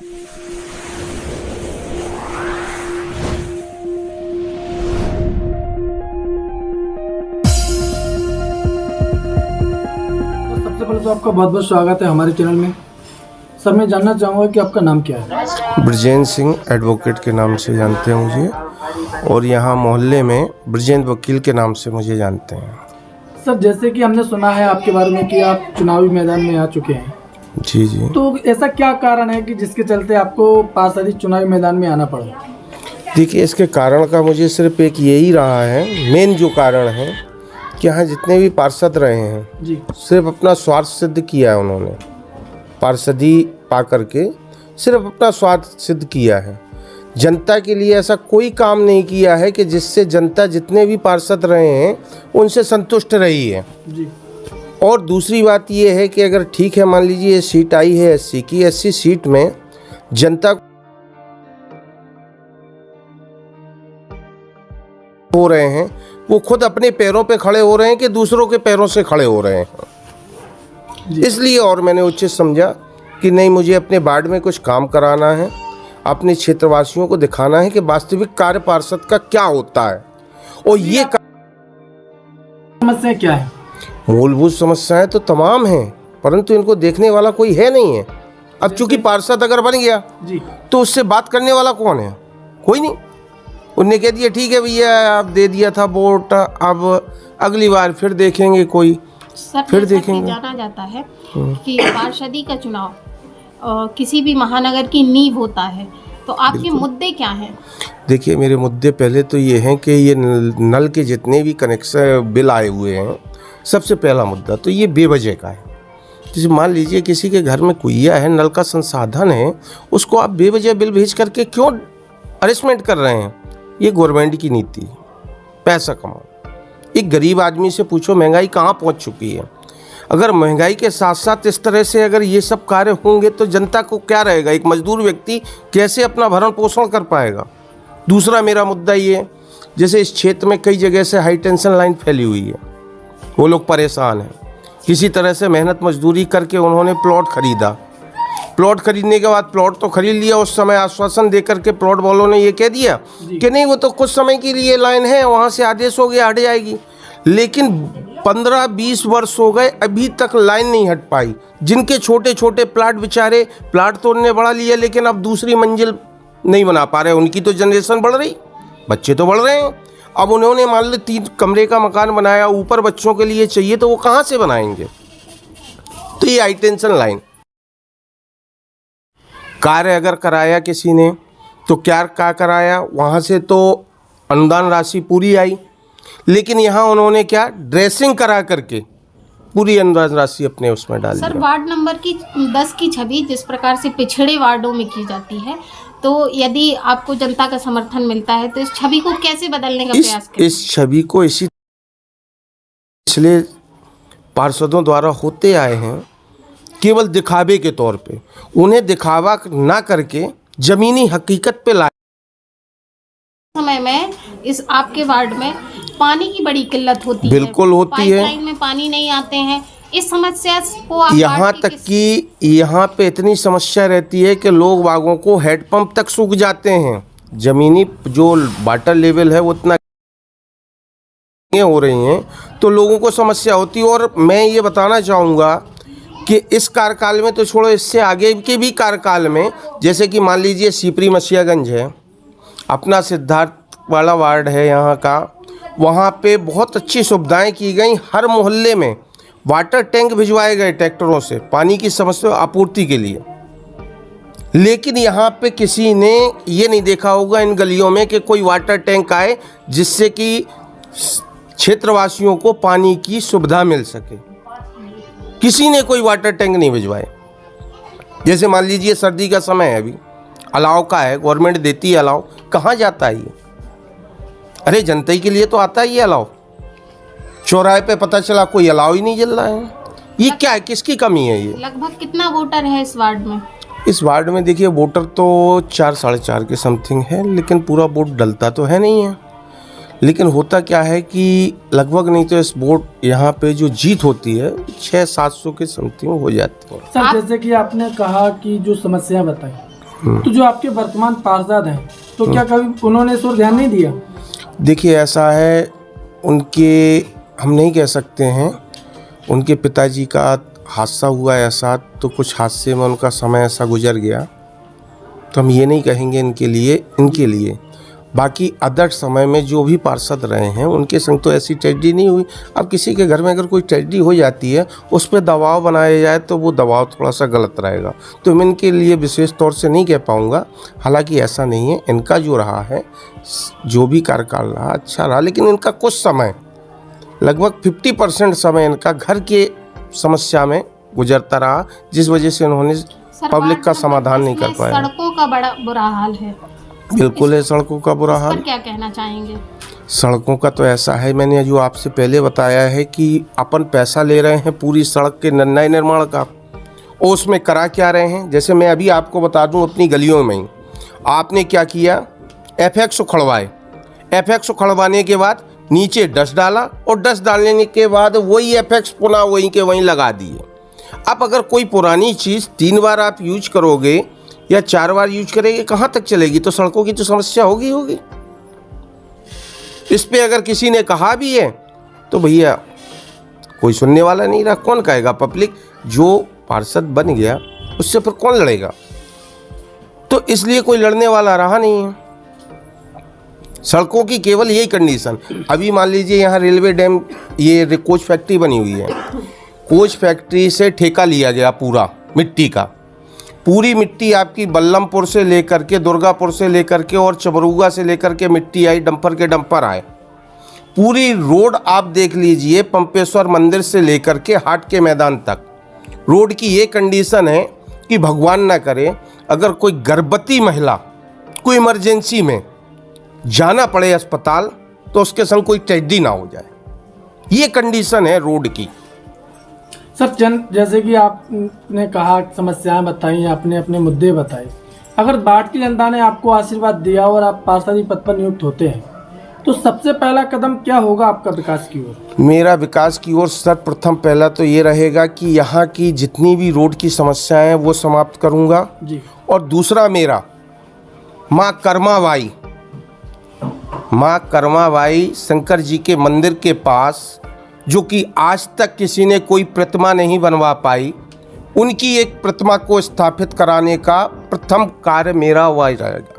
सबसे पहले तो आपका बहुत बहुत स्वागत है हमारे चैनल में। सर मैं जानना चाहूँगा कि आपका नाम क्या है? ब्रजेंद्र सिंह एडवोकेट के नाम से जानते हैं मुझे, और यहाँ मोहल्ले में ब्रजेंद्र वकील के नाम से मुझे जानते हैं। सर जैसे कि हमने सुना है आपके बारे में कि आप चुनावी मैदान में आ चुके हैं। जी जी। तो ऐसा क्या कारण है कि जिसके चलते आपको पार्षद चुनावी मैदान में आना पड़ा? देखिए, इसके कारण का मुझे सिर्फ एक यही रहा है, मेन जो कारण है कि यहाँ जितने भी पार्षद रहे हैं जी, सिर्फ अपना स्वार्थ सिद्ध किया है उन्होंने। पार्षदी पा करके सिर्फ अपना स्वार्थ सिद्ध किया है। जनता के लिए ऐसा कोई काम नहीं किया है कि जिससे जनता जितने भी पार्षद रहे हैं उनसे संतुष्ट रही है जी। और दूसरी बात ये है कि अगर ठीक है, मान लीजिए ये सीट आई है एससी की, एससी सीट में जनता हो रहे हैं, वो खुद अपने पैरों पे खड़े हो रहे हैं कि दूसरों के पैरों से खड़े हो रहे हैं। इसलिए और मैंने उचित समझा कि नहीं, मुझे अपने वार्ड में कुछ काम कराना है, अपने क्षेत्रवासियों को दिखाना है कि वास्तविक कार्य पार्षद का क्या होता है। और ये समस्या क्या है? मूलभूत समस्याएं तो तमाम हैं, परंतु इनको देखने वाला कोई है नहीं है। अब चूंकि पार्षद अगर बन गया जी, तो उससे बात करने वाला कौन है? कोई नहीं। उनने कह दिया ठीक है भैया, आप दे दिया था वोट, अब अगली बार फिर देखेंगे, कोई फिर देखेंगे। जाना जाता है कि पार्षदी का चुनाव किसी भी महानगर की नींव होता है, तो आपके मुद्दे क्या हैं? देखिए, मेरे मुद्दे पहले तो ये हैं कि ये नल के जितने भी कनेक्शन बिल आए हुए हैं, सबसे पहला मुद्दा तो ये बेवजह का है। जैसे मान लीजिए किसी के घर में कुइया है, नल का संसाधन है, उसको आप बेवजह बिल भेज करके क्यों हरेसमेंट कर रहे हैं? ये गवर्नमेंट की नीति है, पैसा कमाओ। एक गरीब आदमी से पूछो महंगाई कहाँ पहुँच चुकी है। अगर महंगाई के साथ साथ इस तरह से अगर ये सब कार्य होंगे तो जनता को क्या रहेगा? एक मजदूर व्यक्ति कैसे अपना भरण पोषण कर पाएगा? दूसरा मेरा मुद्दा ये, जैसे इस क्षेत्र में कई जगह से हाई टेंशन लाइन फैली हुई है, वो लोग परेशान हैं। किसी तरह से मेहनत मजदूरी करके उन्होंने प्लॉट खरीदा, प्लॉट खरीदने के बाद प्लॉट तो खरीद लिया, उस समय आश्वासन देकर के प्लॉट वालों ने ये कह दिया कि नहीं, वो तो कुछ समय के लिए लाइन है, वहाँ से आदेश हो गया, हट जाएगी। लेकिन 15-20 वर्ष हो गए, अभी तक लाइन नहीं हट पाई। जिनके छोटे छोटे प्लाट, बेचारे प्लाट तो उन्होंने बढ़ा लिया, लेकिन अब दूसरी मंजिल नहीं बना पा रहे। उनकी तो जनरेशन बढ़ रही, बच्चे तो बढ़ रहे हैं। अब उन्होंने मान लो 3 कमरे का मकान बनाया, ऊपर बच्चों के लिए चाहिए, तो वो कहाँ से बनाएंगे? तो ये हाई टेंशन लाइन कार्य अगर कराया किसी ने तो क्या कराया? वहाँ से तो अनुदान राशि पूरी आई, लेकिन यहाँ उन्होंने क्या ड्रेसिंग करा करके पूरी अनुदान राशि अपने उसमें डाल दी। सर, वार्ड नंबर की 10 की छवि जिस प्रकार से पिछड़े वार्डों में की जाती है, तो यदि आपको जनता का समर्थन मिलता है तो इस छवि को कैसे बदलने का प्रयास करें? इस छवि को इसी पिछले पार्षदों द्वारा होते आए हैं, केवल दिखावे के तौर पे। उन्हें दिखावा ना करके जमीनी हकीकत पे लाए। समय में इस आपके वार्ड में पानी की बड़ी किल्लत होती है। बिल्कुल होती है। पाइपलाइन में पानी नहीं आते हैं। इस समस्या को आप यहाँ तक कि यहाँ पे इतनी समस्या रहती है कि लोग बागों को हेडपंप तक सूख जाते हैं। जमीनी जो वाटर लेवल है वो उतना हो रही हैं, तो लोगों को समस्या होती है। और मैं ये बताना चाहूँगा कि इस कार्यकाल में तो छोड़ो, इससे आगे के भी कार्यकाल में, जैसे कि मान लीजिए सीपरी मसियागंज है, अपना सिद्धार्थ वाला वार्ड है यहाँ का, वहाँ पे बहुत अच्छी सुविधाएं की गई। हर मोहल्ले में वाटर टैंक भिजवाए गए ट्रैक्टरों से पानी की समस्या आपूर्ति के लिए। लेकिन यहाँ पे किसी ने ये नहीं देखा होगा इन गलियों में कि कोई वाटर टैंक आए जिससे कि क्षेत्रवासियों को पानी की सुविधा मिल सके। किसी ने कोई वाटर टैंक नहीं भिजवाए। जैसे मान लीजिए सर्दी का समय है, अभी अलाव का है, गवर्नमेंट देती है अलाव, कहाँ जाता है ये? अरे जनता के लिए तो आता ही है अलाव। चौराहे पे पता चला कोई अलाव ही नहीं जल रहा है। ये क्या है? किसकी कमी है ये? लगभग कितना वोटर है इस वार्ड में? इस वार्ड में देखिए वोटर तो 4-4.5 के समथिंग है, लेकिन पूरा वोट डलता तो है नहीं है। लेकिन होता क्या है कि लगभग नहीं तो इस वोट यहाँ पे जो जीत होती है 600-700 के समथिंग हो जाती है। सर जैसे कि आपने कहा कि जो समस्या बताई, तो जो आपके वर्तमान पार्षद हैं, तो क्या कभी उन्होंने इस ओर ध्यान नहीं दिया? देखिए ऐसा है, उनके हम नहीं कह सकते हैं, उनके पिताजी का हादसा हुआ ऐसा, तो कुछ हादसे में उनका समय ऐसा गुजर गया, तो हम ये नहीं कहेंगे इनके लिए। बाकी अदर समय में जो भी पार्षद रहे हैं उनके संग तो ऐसी ट्रेजेडी नहीं हुई। अब किसी के घर में अगर कोई ट्रेजेडी हो जाती है, उस पर दबाव बनाया जाए तो वो दबाव थोड़ा सा गलत रहेगा, तो मैं इनके लिए विशेष तौर से नहीं कह पाऊँगा। हालांकि ऐसा नहीं है, इनका जो रहा है, जो भी कार्यकाल रहा अच्छा रहा, लेकिन इनका कुछ समय, लगभग 50% समय इनका घर के समस्या में गुजरता रहा, जिस वजह से उन्होंने पब्लिक का समाधान नहीं कर पाया। सड़कों का बड़ा बुरा हाल है। बिल्कुल है, सड़कों का बुरा हाल। क्या कहना चाहेंगे? सड़कों का तो ऐसा है, मैंने जो आपसे पहले बताया है कि अपन पैसा ले रहे हैं पूरी सड़क के नए निर्माण का, और उसमें करा क्या रहे हैं। जैसे मैं अभी आपको बता दूं, अपनी गलियों में ही आपने क्या किया, एफएक्स उखड़वाए, एफएक्स उखड़वाने के बाद नीचे डस्ट डाला, और डस्ट डालने के बाद वही एफएक्स पुनः वहीं के वहीं लगा दिए। अब अगर कोई पुरानी चीज़ 3 बार आप यूज करोगे या 4 बार यूज करेंगे, कहाँ तक चलेगी? तो सड़कों की तो समस्या होगी। इस पे अगर किसी ने कहा भी है तो भैया कोई सुनने वाला नहीं रहा, कौन कहेगा? पब्लिक जो पार्षद बन गया उससे फिर कौन लड़ेगा? तो इसलिए कोई लड़ने वाला रहा नहीं है। सड़कों की केवल यही कंडीशन, अभी मान लीजिए यहाँ रेलवे डैम, ये कोच फैक्ट्री बनी हुई है, कोच फैक्ट्री से ठेका लिया गया पूरा मिट्टी का, पूरी मिट्टी आपकी बल्लमपुर से लेकर के, दुर्गापुर से लेकर के और चबरुगा से लेकर के मिट्टी आई, डंपर के डंपर आए। पूरी रोड आप देख लीजिए, पंपेश्वर मंदिर से लेकर के हाट के मैदान तक रोड की ये कंडीशन है कि भगवान ना करे अगर कोई गर्भवती महिला कोई इमरजेंसी में जाना पड़े अस्पताल, तो उसके संग कोई ट्रेजेडी ना हो जाए। ये कंडीशन है रोड की। सर, जैसे कि आपने कहा, समस्याएं बताई, आपने अपने मुद्दे बताए, अगर बाढ़ की जनता ने आपको आशीर्वाद दिया और आप पार्षद पद पर नियुक्त होते हैं, तो सबसे पहला कदम क्या होगा आपका विकास की ओर? मेरा विकास की ओर सर्वप्रथम पहला तो ये रहेगा कि यहाँ की जितनी भी रोड की समस्याएं हैं वो समाप्त करूँगा जी। और दूसरा, मेरा माँ कर्माबाई शंकर जी के मंदिर के पास, जो कि आज तक किसी ने कोई प्रतिमा नहीं बनवा पाई, उनकी एक प्रतिमा को स्थापित कराने का प्रथम कार्य मेरा वही रहेगा।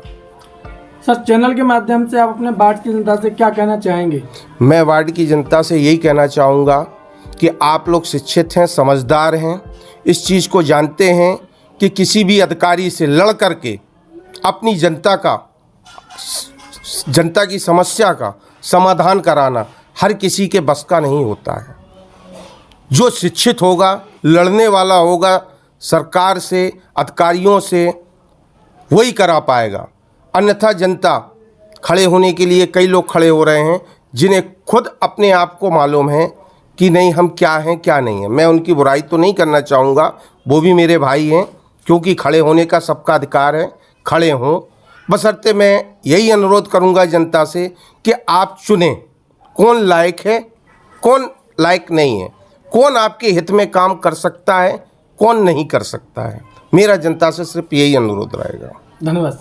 सर, चैनल के माध्यम से आप अपने वार्ड की जनता से क्या कहना चाहेंगे? मैं वार्ड की जनता से यही कहना चाहूँगा कि आप लोग शिक्षित हैं, समझदार हैं, इस चीज़ को जानते हैं कि किसी भी अधिकारी से लड़ करके अपनी जनता की समस्या का समाधान कराना हर किसी के बस का नहीं होता है। जो शिक्षित होगा, लड़ने वाला होगा सरकार से, अधिकारियों से, वही करा पाएगा। अन्यथा जनता खड़े होने के लिए कई लोग खड़े हो रहे हैं, जिन्हें खुद अपने आप को मालूम है कि नहीं हम क्या हैं क्या नहीं है। मैं उनकी बुराई तो नहीं करना चाहूँगा, वो भी मेरे भाई हैं, क्योंकि खड़े होने का सबका अधिकार है, खड़े हों। बशर्ते मैं यही अनुरोध करूँगा जनता से कि आप चुनें कौन लायक है, कौन लायक नहीं है, कौन आपके हित में काम कर सकता है, कौन नहीं कर सकता है। मेरा जनता से सिर्फ यही अनुरोध रहेगा। धन्यवाद।